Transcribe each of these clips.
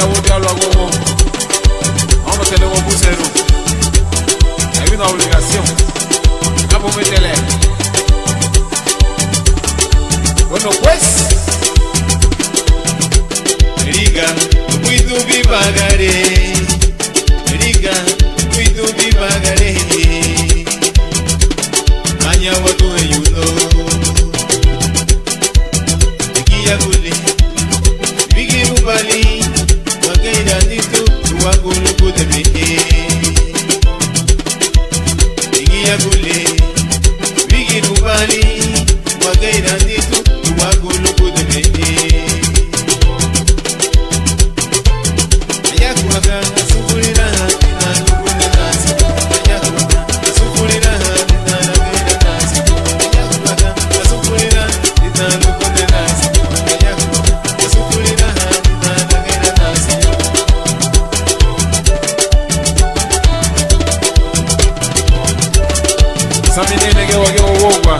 wote alo agogo. On va te le repousser. Il y a une obligation. La pour mettre les. Bueno pues. Riga, cuido vivagare. Riga, cuido vivagare. Anya watu eyuno. Ikia gule. Bigi mubali. Wakaida nito. Tuwagulu kutebeke. Ikia gule. Bigi mubali. Wakaida nito. Tuwagulu kutebeke. Samine nege wage wogwa.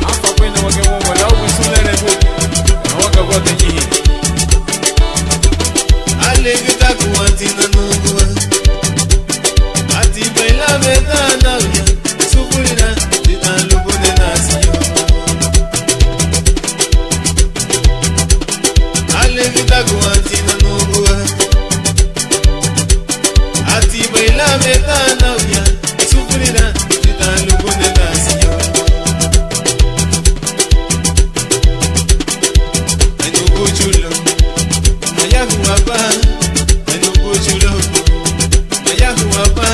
Afa kwenda wage wogwa la ubusule rebu. Na wage wote nyi. Alegeta kuanti na nungwa. Ati baila beta na uya. Sukulina dita lugo de nasiyo. Alegeta kuanti na nungwa. Ati baila beta na uya. Sukulina lugo de nasiyo. Anugo chulo. Ayahu apa. Anugo chulo. Ayahu apa.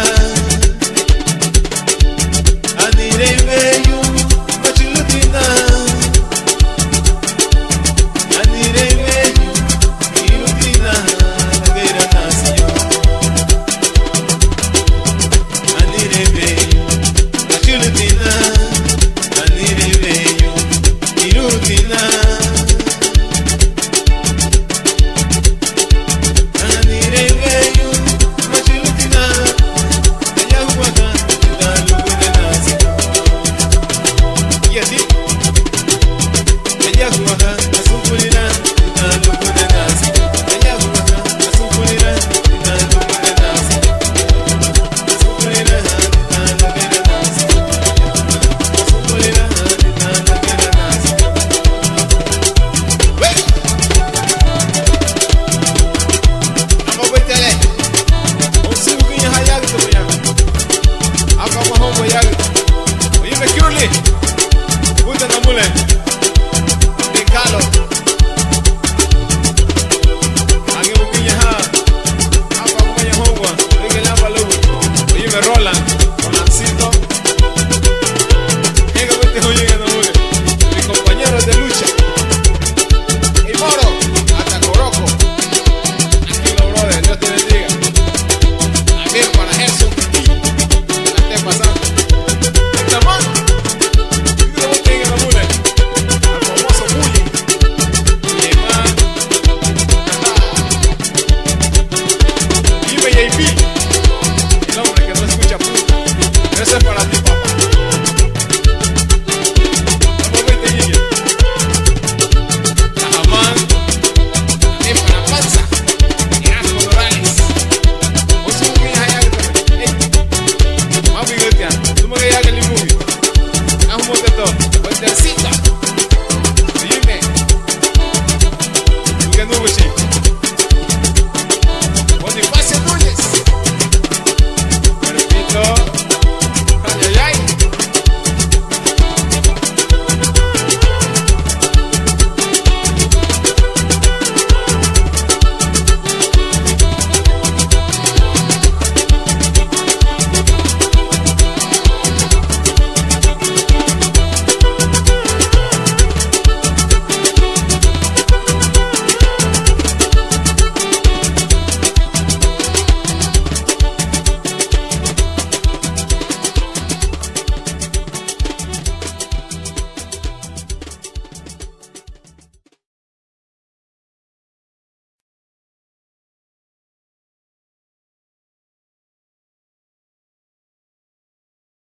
Anire veyu. Machulutina. Anire veyu. Irutina. Nagera nasiyo. Anire veyu. Machulutina. Anire veyu. Irutina. Oye, me quiero leer. Puta, no mule.